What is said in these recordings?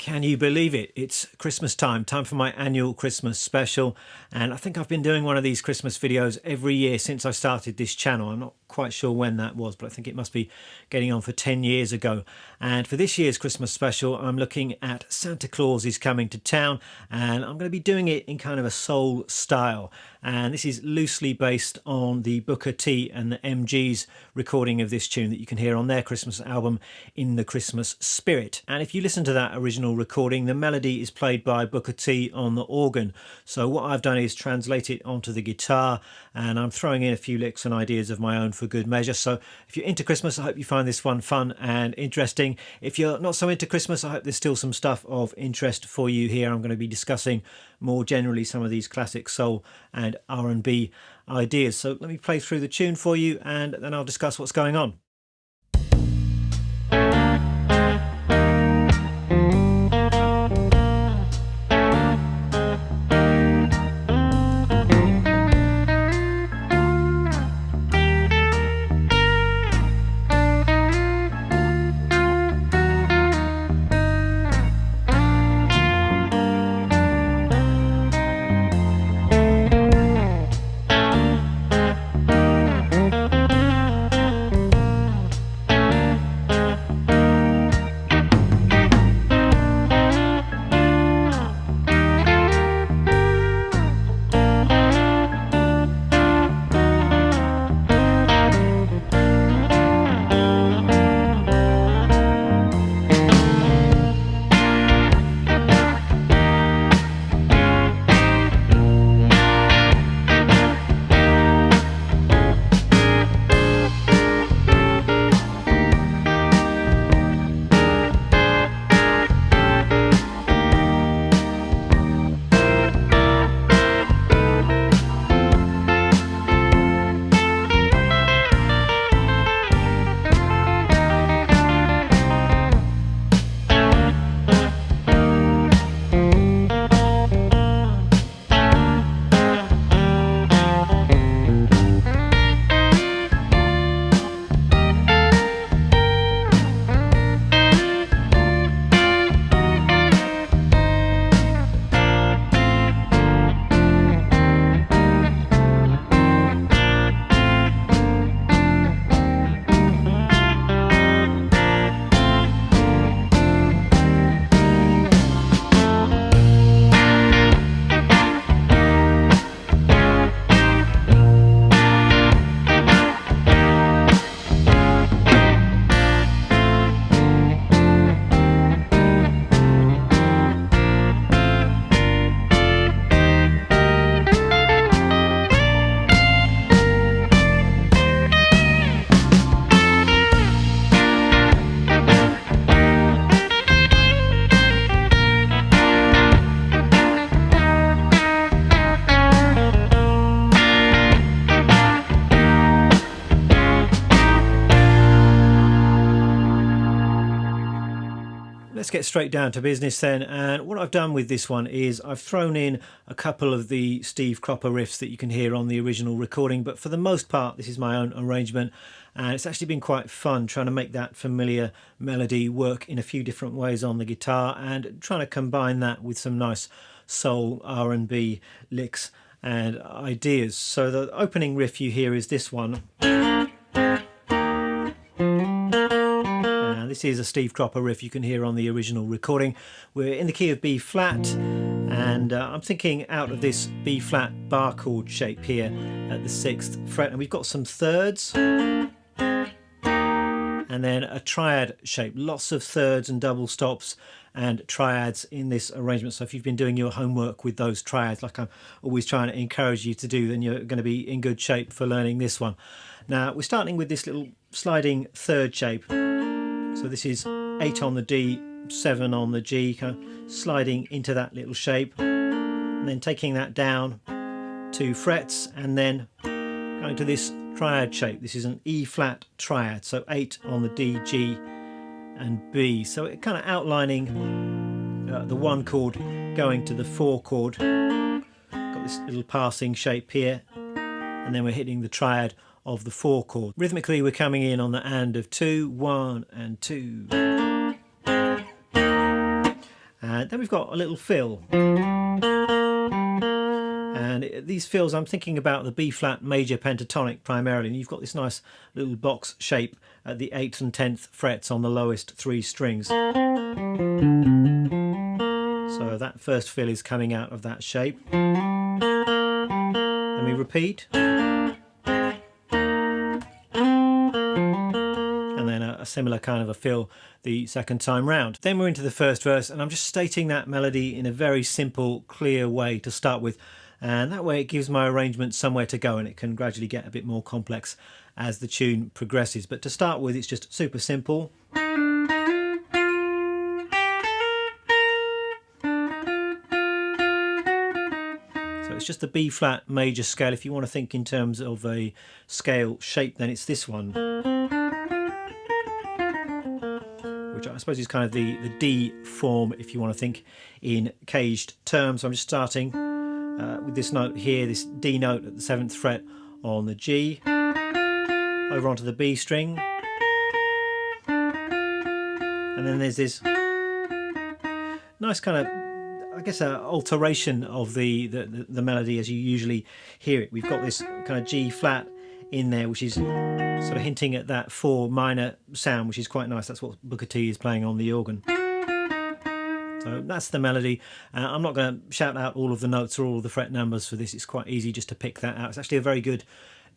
Can you believe it? It's Christmas time for my annual Christmas special. And I think I've been doing one of these Christmas videos every year since I started this channel. I'm not quite sure when that was, but I think it must be getting on for 10 years ago. And for this year's Christmas special, I'm looking at Santa Claus is Coming to Town, and I'm going to be doing it in kind of a soul style. And this is loosely based on the Booker T and the MG's recording of this tune that you can hear on their Christmas album, In the Christmas Spirit. And if you listen to that original recording, the melody is played by Booker T on the organ. So what I've done is translate it onto the guitar, and I'm throwing in a few licks and ideas of my own for good measure. So if you're into Christmas, I hope you find this one fun and interesting. If you're not so into Christmas, I hope there's still some stuff of interest for you here. I'm going to be discussing more generally some of these classic soul and R&B ideas. So let me play through the tune for you, and then I'll discuss what's going on. Let's get straight down to business then, and what I've done with this one is I've thrown in a couple of the Steve Cropper riffs that you can hear on the original recording, but for the most part this is my own arrangement, and it's actually been quite fun trying to make that familiar melody work in a few different ways on the guitar and trying to combine that with some nice soul R&B licks and ideas. So the opening riff you hear is this one. This is a Steve Cropper riff you can hear on the original recording. We're in the key of B flat, and I'm thinking out of this B flat bar chord shape here at the 6th fret, and we've got some thirds and then a triad shape, lots of thirds and double stops and triads in this arrangement. So if you've been doing your homework with those triads, like I'm always trying to encourage you to do, then you're going to be in good shape for learning this one. Now we're starting with this little sliding third shape. So this is 8 on the D, 7 on the G, kind of sliding into that little shape, and then taking that down 2 frets, and then going to this triad shape. This is an E flat triad, so 8 on the D, G and B. So it kind of outlining the 1 chord going to the 4 chord. Got this little passing shape here, and then we're hitting the triad of the 4 chord. Rhythmically we're coming in on the and of 2, 1 and 2. Then we've got a little fill. And these fills, I'm thinking about the B flat major pentatonic primarily, and you've got this nice little box shape at the 8th and 10th frets on the lowest 3 strings. So that first fill is coming out of that shape. Then we repeat. And then a similar kind of a fill the second time round. Then we're into the first verse, and I'm just stating that melody in a very simple, clear way to start with. And that way it gives my arrangement somewhere to go, and it can gradually get a bit more complex as the tune progresses. But to start with, it's just super simple. So it's just the B flat major scale. If you want to think in terms of a scale shape, then it's this one, which I suppose is kind of the D form if you want to think in caged terms. I'm just starting with this note here, this D note at the 7th fret on the G, over onto the B string, and then there's this nice kind of, I guess, alteration of the melody as you usually hear it. We've got this kind of G flat in there, which is sort of hinting at that 4 minor sound, which is quite nice. That's what Booker T is playing on the organ. So that's the melody. I'm not going to shout out all of the notes or all of the fret numbers for this. It's quite easy just to pick that out. It's actually a very good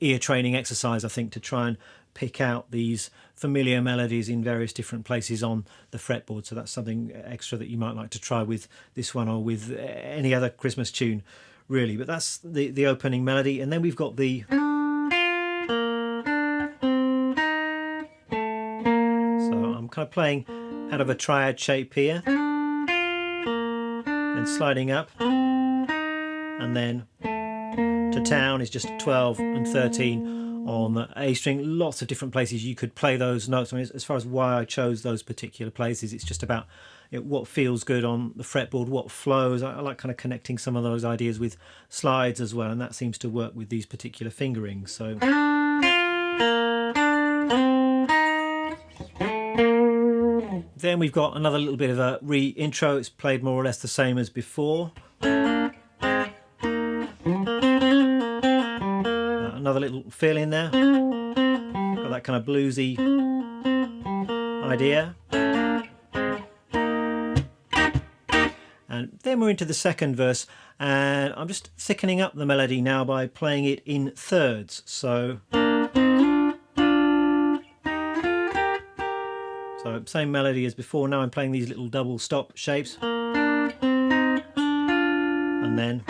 ear training exercise, I think, to try and pick out these familiar melodies in various different places on the fretboard. So that's something extra that you might like to try with this one or with any other Christmas tune, really. But that's the opening melody. And then we've got the... So I'm kind of playing out of a triad shape here, and sliding up, and then to town is just 12 and 13 on the A string. Lots of different places you could play those notes. I mean, as far as why I chose those particular places, it's just about what feels good on the fretboard, what flows. I like kind of connecting some of those ideas with slides as well, and that seems to work with these particular fingerings. So then we've got another little bit of a re-intro. It's played more or less the same as before. Another little fill in there. Got that kind of bluesy idea. And then we're into the second verse, and I'm just thickening up the melody now by playing it in thirds. So same melody as before. Now I'm playing these little double stop shapes, and then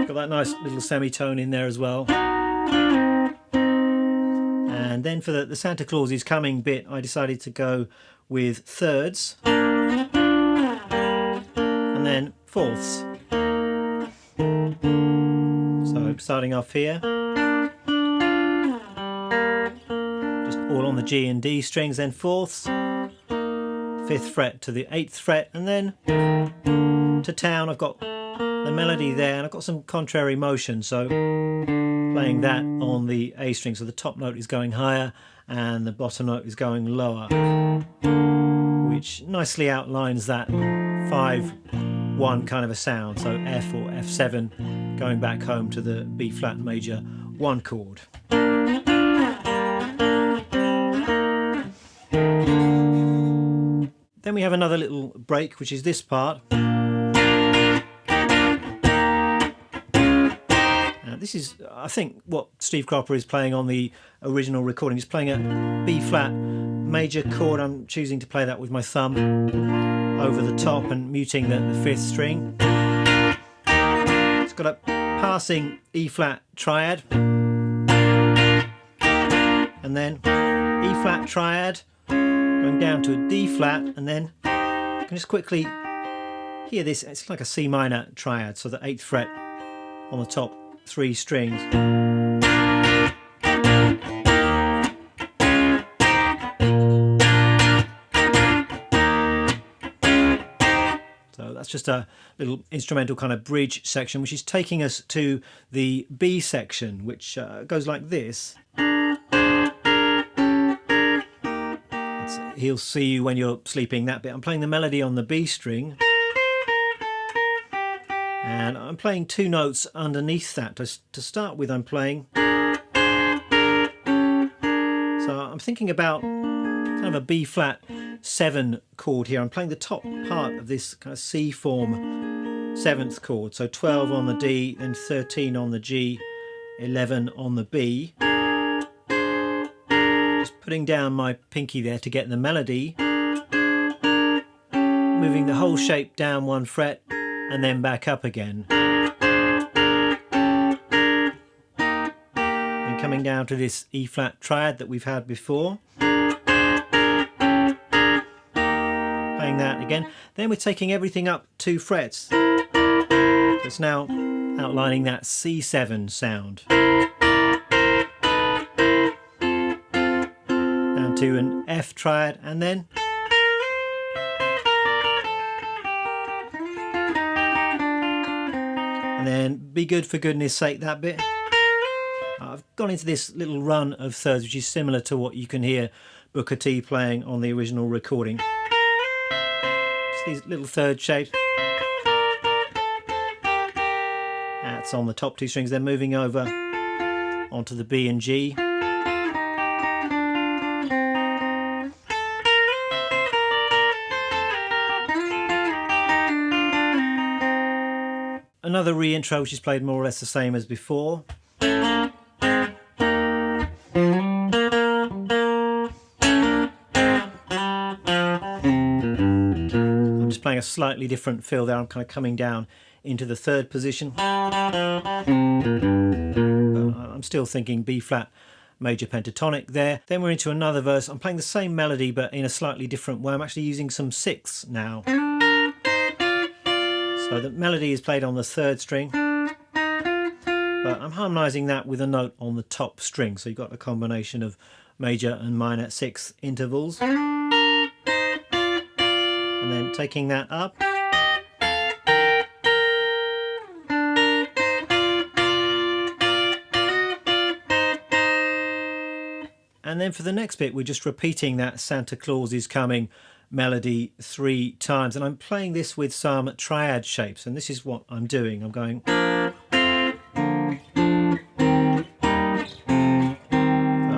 got that nice little semitone in there as well. And then for the Santa Claus is Coming bit, I decided to go with thirds and then fourths. So starting off here, just all on the G and D strings, then fourths, 5th fret to the 8th fret, and then to town. I've got the melody there, and I've got some contrary motion, so playing that on the A string. So the top note is going higher and the bottom note is going lower, which nicely outlines that 5-1 kind of a sound. So F or F7 going back home to the B flat major 1 chord. Then we have another little break, which is this part. This is, I think, what Steve Cropper is playing on the original recording. He's playing a B flat major chord. I'm choosing to play that with my thumb over the top and muting the 5th string. It's got a passing E flat triad, and then E flat triad going down to a D flat, and then you can just quickly hear this. It's like a C minor triad, so the 8th fret on the top 3 strings. So that's just a little instrumental kind of bridge section, which is taking us to the B section, which goes like this. He'll see you when you're sleeping, that bit. I'm playing the melody on the B string, and I'm playing 2 notes underneath that. To start with, I'm playing, so I'm thinking about kind of a B flat 7 chord here. I'm playing the top part of this kind of C form 7th chord, so 12 on the D, then 13 on the G, 11 on the B. Just putting down my pinky there to get the melody, moving the whole shape down 1 fret and then back up again, and coming down to this E flat triad that we've had before, playing that again. Then we're taking everything up 2 frets, so it's now outlining that C7 sound down to an F triad, and then be good for goodness sake, that bit. I've gone into this little run of thirds, which is similar to what you can hear Booker T playing on the original recording. Just these little third shapes. That's on the top 2 strings, then moving over onto the B and G. Another re-intro, which is played more or less the same as before. I'm just playing a slightly different feel there. I'm kind of coming down into the 3rd position. But I'm still thinking B flat major pentatonic there. Then we're into another verse. I'm playing the same melody but in a slightly different way. I'm actually using some 6ths now. So the melody is played on the 3rd string, but I'm harmonising that with a note on the top string. So you've got a combination of major and minor 6th intervals. And then taking that up. And then for the next bit, we're just repeating that Santa Claus is Coming melody 3 times, and I'm playing this with some triad shapes, and this is what I'm doing. I'm going, I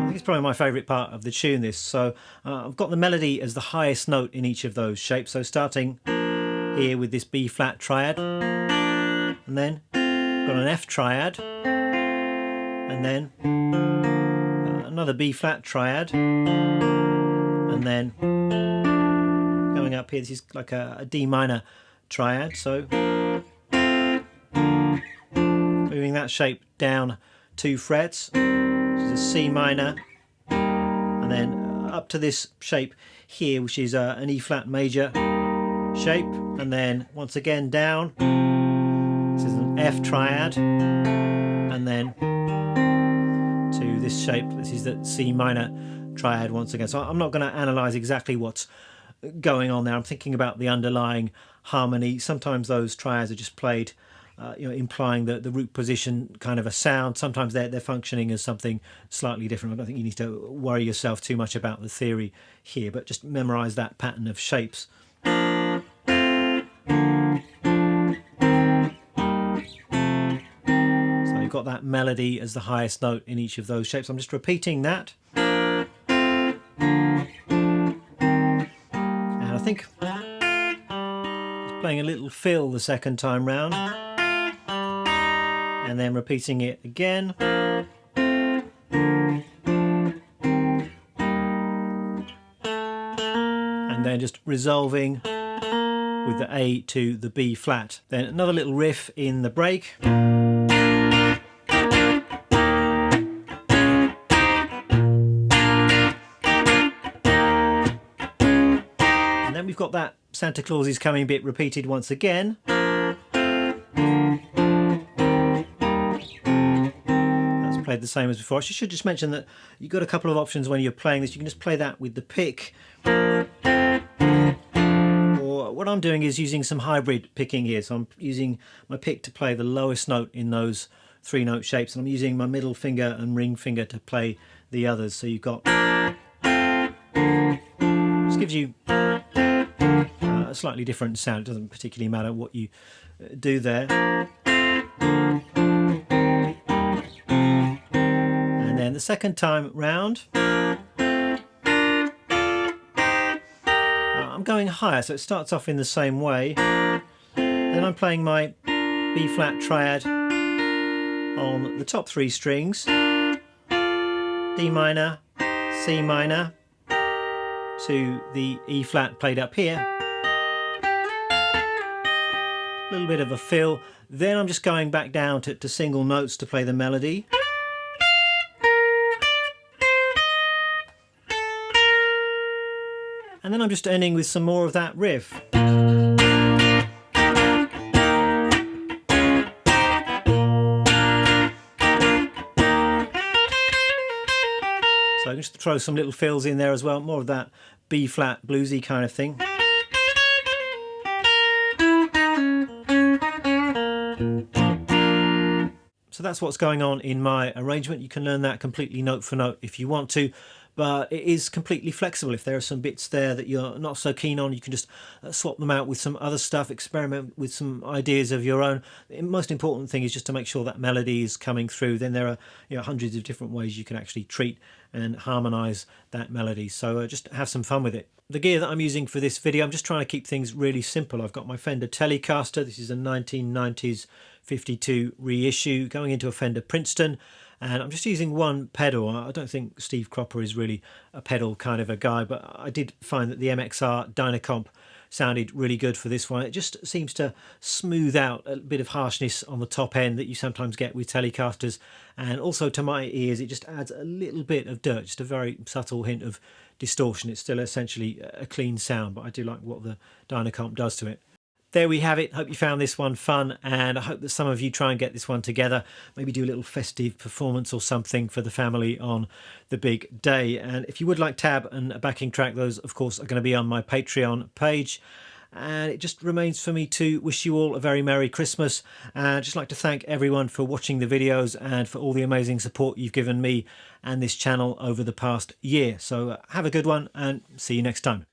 think it's probably my favourite part of the tune, this. So I've got the melody as the highest note in each of those shapes, so starting here with this B flat triad, and then I've got an F triad, and then another B flat triad, and then going up here, this is like a D minor triad, so moving that shape down 2 frets, which is a C minor, and then up to this shape here, which is an E flat major shape, and then once again down, this is an F triad, and then to this shape, this is the C minor triad once again. So I'm not going to analyse exactly what's going on there. I'm thinking about the underlying harmony. Sometimes those triads are just played, implying the root position kind of a sound. Sometimes they're functioning as something slightly different. I don't think you need to worry yourself too much about the theory here, but just memorise that pattern of shapes. So you've got that melody as the highest note in each of those shapes. I'm just repeating that. I think just playing a little fill the second time round, and then repeating it again, and then just resolving with the A to the B flat. Then another little riff in the break. Then we've got that Santa Claus is Coming bit repeated once again. That's played the same as before. I should just mention that you've got a couple of options when you're playing this. You can just play that with the pick, or what what I'm doing is using some hybrid picking here. So I'm using my pick to play the lowest note in those 3-note shapes, and I'm using my middle finger and ring finger to play the others. So you've got, this gives you a slightly different sound. It doesn't particularly matter what you do there. And then the second time round, I'm going higher, so it starts off in the same way. Then I'm playing my B flat triad on the top 3 strings, D minor, C minor, to the E flat played up here, a little bit of a fill. Then I'm just going back down to single notes to play the melody. And then I'm just ending with some more of that riff. So I'm just throw some little fills in there as well, more of that B flat bluesy kind of thing. So that's what's going on in my arrangement. You can learn that completely note for note if you want to, but it is completely flexible. If there are some bits there that you're not so keen on, you can just swap them out with some other stuff, experiment with some ideas of your own. The most important thing is just to make sure that melody is coming through. Then there are, hundreds of different ways you can actually treat and harmonize that melody. So just have some fun with it. The gear that I'm using for this video, I'm just trying to keep things really simple. I've got my Fender Telecaster. This is a 1990s 52 reissue going into a Fender Princeton, and I'm just using one pedal. I don't think Steve Cropper is really a pedal kind of a guy, but I did find that the MXR Dynacomp sounded really good for this one. It just seems to smooth out a bit of harshness on the top end that you sometimes get with Telecasters, and also to my ears it just adds a little bit of dirt, just a very subtle hint of distortion. It's still essentially a clean sound, but I do like what the Dynacomp does to it. There we have it. Hope you found this one fun, and I hope that some of you try and get this one together. Maybe do a little festive performance or something for the family on the big day. And if you would like tab and a backing track, those of course are going to be on my Patreon page. And it just remains for me to wish you all a very Merry Christmas, and I'd just like to thank everyone for watching the videos and for all the amazing support you've given me and this channel over the past year. So have a good one and see you next time.